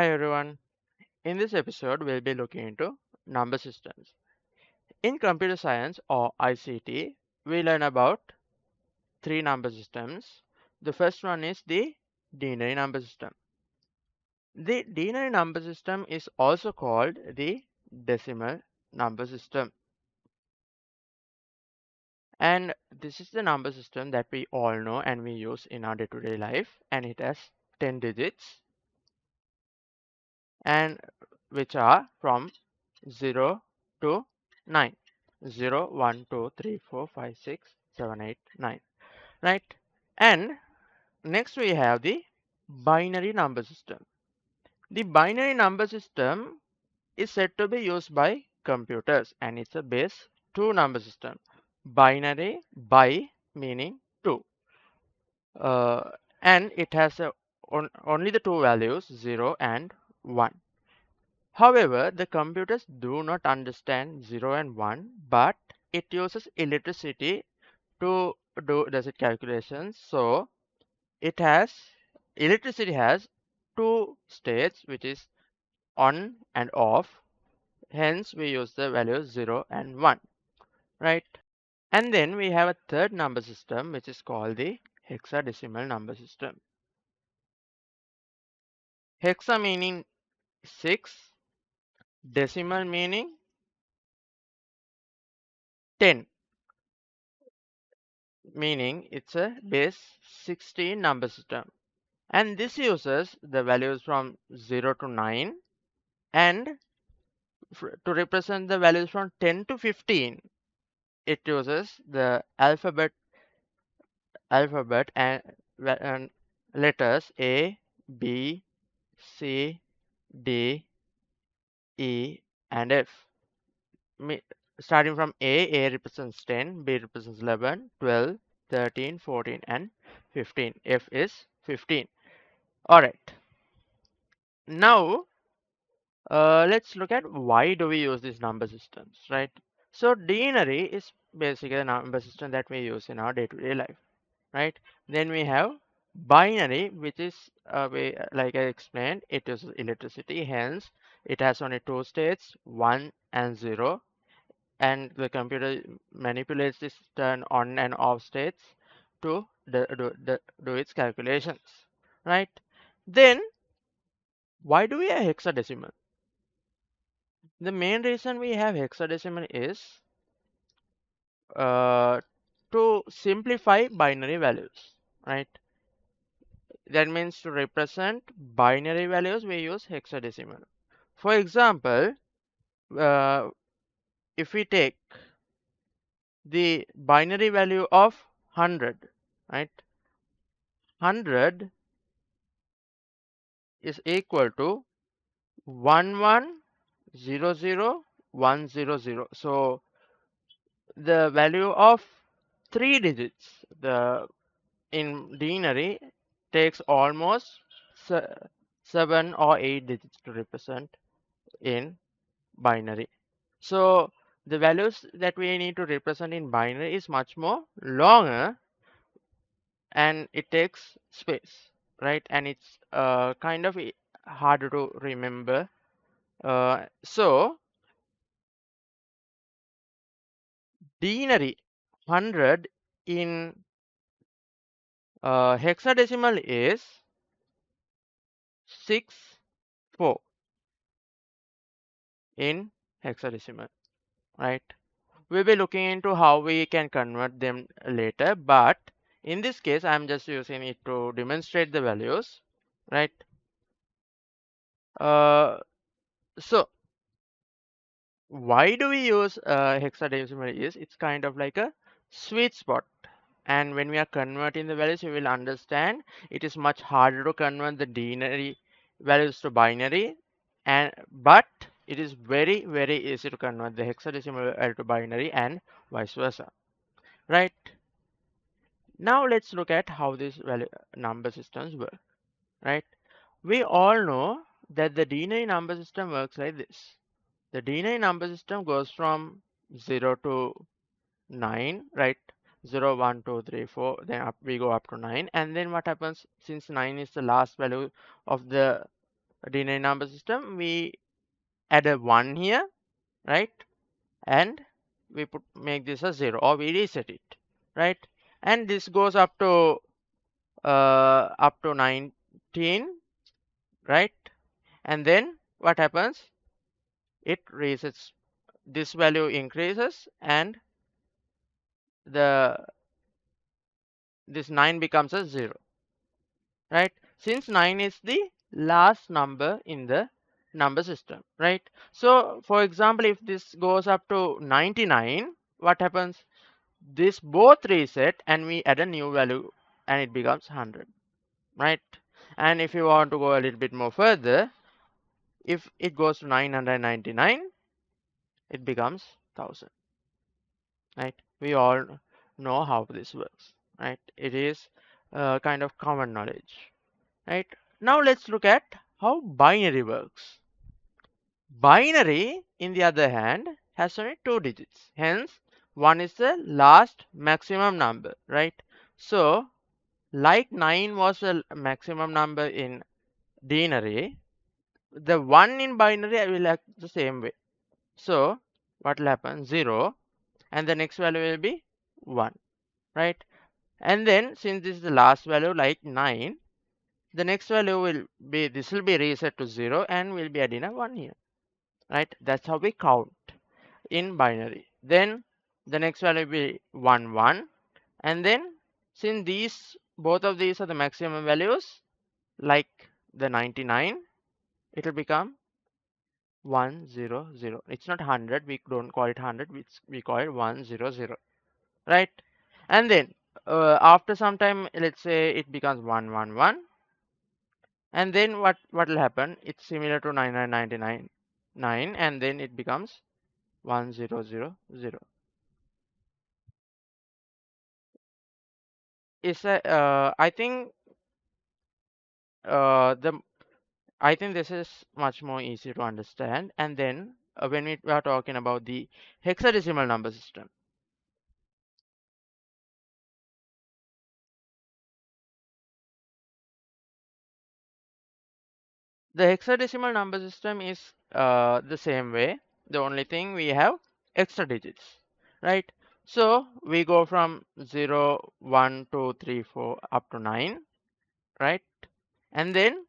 Hi everyone. In this episode, we'll be looking into number systems. In computer science or ICT, we learn about three number systems. The first one is the denary number system. The denary number system is also called the decimal number system. And this is the number system that we all know and we use in our day-to-day life, and it has 10 digits and which are from 0 to 9. 0, 1, 2, 3, 4, 5, 6, 7, 8, 9. Right? And next we have the binary number system. The binary number system is said to be used by computers and it's a base 2 number system. Binary bi meaning 2. Uh, and it has only the two values 0 and 1. However, the computers do not understand 0 and 1, but it uses electricity to do the calculations. So electricity has two states, which is on and off. Hence, we use the values 0 and 1, right? And then we have a third number system, which is called the hexadecimal number system. Hexa meaning 6, decimal meaning 10. Meaning it's a base 16 number system, and this uses the values from 0 to 9, and to represent the values from 10 to 15 it uses the alphabet and letters A, B, C, D, E and F. Starting from A represents 10, B represents 11, 12, 13, 14 and 15. F is 15. Alright, now let's look at why do we use these number systems, right? So denary is basically a number system that we use in our day-to-day life, right? Then we have binary, which is like I explained, it uses electricity, hence it has only two states, 1 and 0, and the computer manipulates this turn on and off states to do its calculations, right? Then why do we have hexadecimal? The main reason we have hexadecimal is uh, to simplify binary values, right? That means to represent binary values, we use hexadecimal. For example, uh, if we take the binary value of 100, right? 100 is equal to 1100100. So the value of three digits, the in denary takes almost 7 or 8 digits to represent in binary. So the values that we need to represent in binary is much more longer and it takes space, right? And it's kind of harder to remember. So denary 100 in hexadecimal is 6, 4 in hexadecimal, right? We'll be looking into how we can convert them later, but in this case, I'm just using it to demonstrate the values, right? Uh, so why do we use hexadecimal is it's kind of like a sweet spot. And when we are converting the values, you will understand it is much harder to convert the denary values to binary, but it is very easy to convert the hexadecimal value to binary and vice versa, right? Now let's look at how these value number systems work, right? We all know that the denary number system works like this. The denary number system goes from 0 to 9, right? 0, 1, 2, 3, 4, then we go up to 9. And then what happens, since 9 is the last value of the denary number system, we add a 1 here, right? And we make this a 0, or we reset it, right? And this goes up to 19, right? And then what happens? It resets. This value increases, and the this 9 becomes a 0, right? Since 9 is the last number in the number system, right? So for example, if this goes up to 99, what happens? This both reset and we add a new value and it becomes 100, right? And if you want to go a little bit more further, if it goes to 999, it becomes 1000, right? We all know how this works, right? It is kind of common knowledge, right? Now let's look at how binary works. Binary, in the other hand, has only 2 digits. Hence, 1 is the last maximum number, right? So, like 9 was the maximum number in denary, the 1 in binary will act the same way. So, what will happen? 0, and the next value will be 1, right? And then, since this is the last value, like 9, the next value will be, this will be reset to 0 and we'll be adding a 1 here, right? That's how we count in binary. Then the next value will be 1 1, and then since these both of these are the maximum values, like the 99, it will become 100. It's not 100, we don't call it 100, we call it 100, right? And then after some time, let's say it becomes 111, and then what will happen? It's similar to 9999, and then it becomes 1000. Is a the I think this is much more easy to understand. And then when we are talking about the hexadecimal number system, the hexadecimal number system is the same way. The only thing, we have extra digits, right? So we go from 0 1 2 3 4 up to 9, right? And then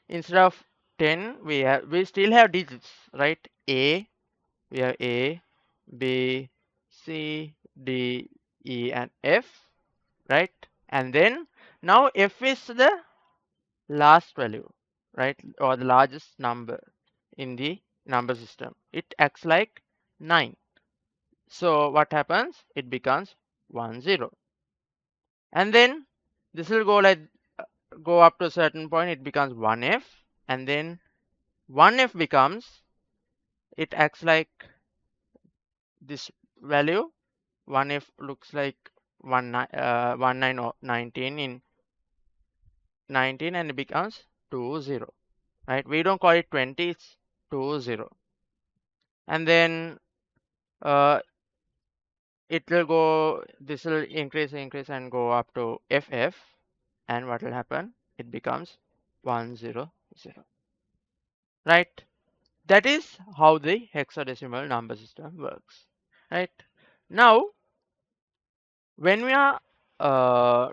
instead of 10, we still have digits, right? We have A, B, C, D, E, and F, right? And then now F is the last value, right? Or the largest number in the number system. It acts like 9. So what happens? It becomes 10. And then this will go up to a certain point, it becomes 1F, and then 1F becomes, it acts like this value. 1F looks like 19 or 19 in 19, and it becomes 20, right? We don't call it 20, it's 20. And then uh, it will go, this will increase and go up to FF, and what will happen? It becomes 100, right? That is how the hexadecimal number system works, right? Now, when we are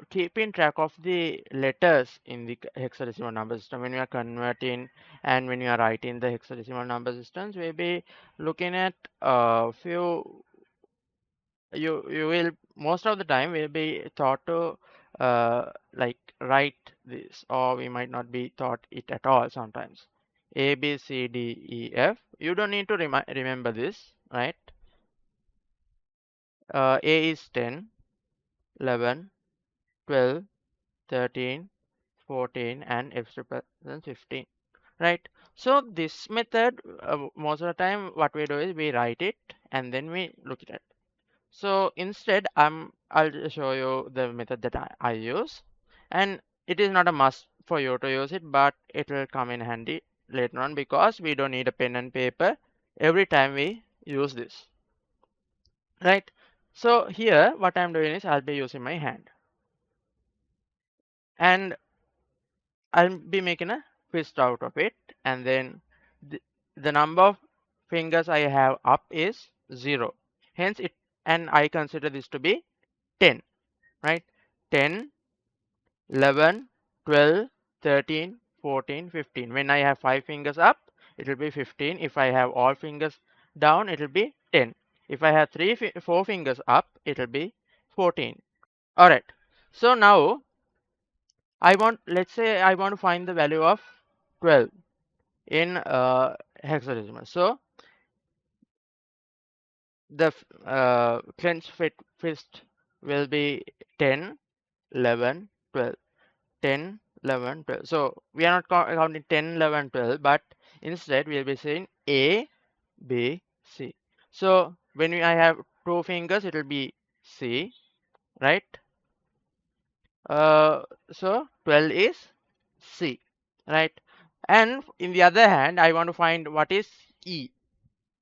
keeping track of the letters in the hexadecimal number system, when we are converting and when we are writing the hexadecimal number systems, we'll be looking at a few. You will, most of the time will be taught to like write this, or we might not be taught it at all sometimes. A, B, C, D, E, F. You don't need to remember this, right? A is 10, 11, 12, 13, 14, and F represents 15, right? So this method, most of the time what we do is we write it and then we look at it. So instead, I'll just show you the method that I use, and it is not a must for you to use it, but it will come in handy later on because we don't need a pen and paper every time we use this, right? So here, what I'm doing is I'll be using my hand, and I'll be making a fist out of it, and then the number of fingers I have up is 0. Hence it, and I consider this to be 10, right? 10, 11, 12, 13, 14, 15. When I have 5 fingers up, it will be 15. If I have all fingers down, it will be 10. If I have 4 fingers up, it will be 14. All right. So now let's say I want to find the value of 12 in hexadecimal. So the clenched fist will be 10, 11, 12. 10, 11, 12. So we are not counting 10, 11, 12, but instead we will be saying A, B, C. So when I have 2 fingers, it will be C, right? Uh, so 12 is C, right? And in the other hand, I want to find what is E.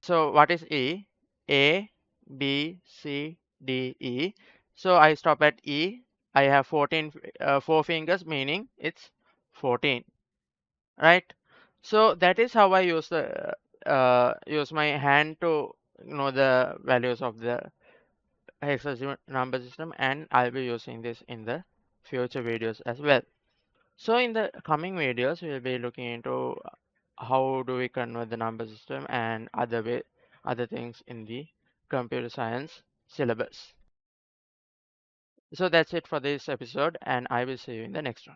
So what is E? A, B, C, D, E. So I stop at E. I have 14, 4 fingers, meaning it's 14, right? So that is how I use the use my hand to know the values of the hexadecimal number system, and I'll be using this in the future videos as well. So in the coming videos, we'll be looking into how do we convert the number system and other things in the computer science syllabus. So that's it for this episode, and I will see you in the next one.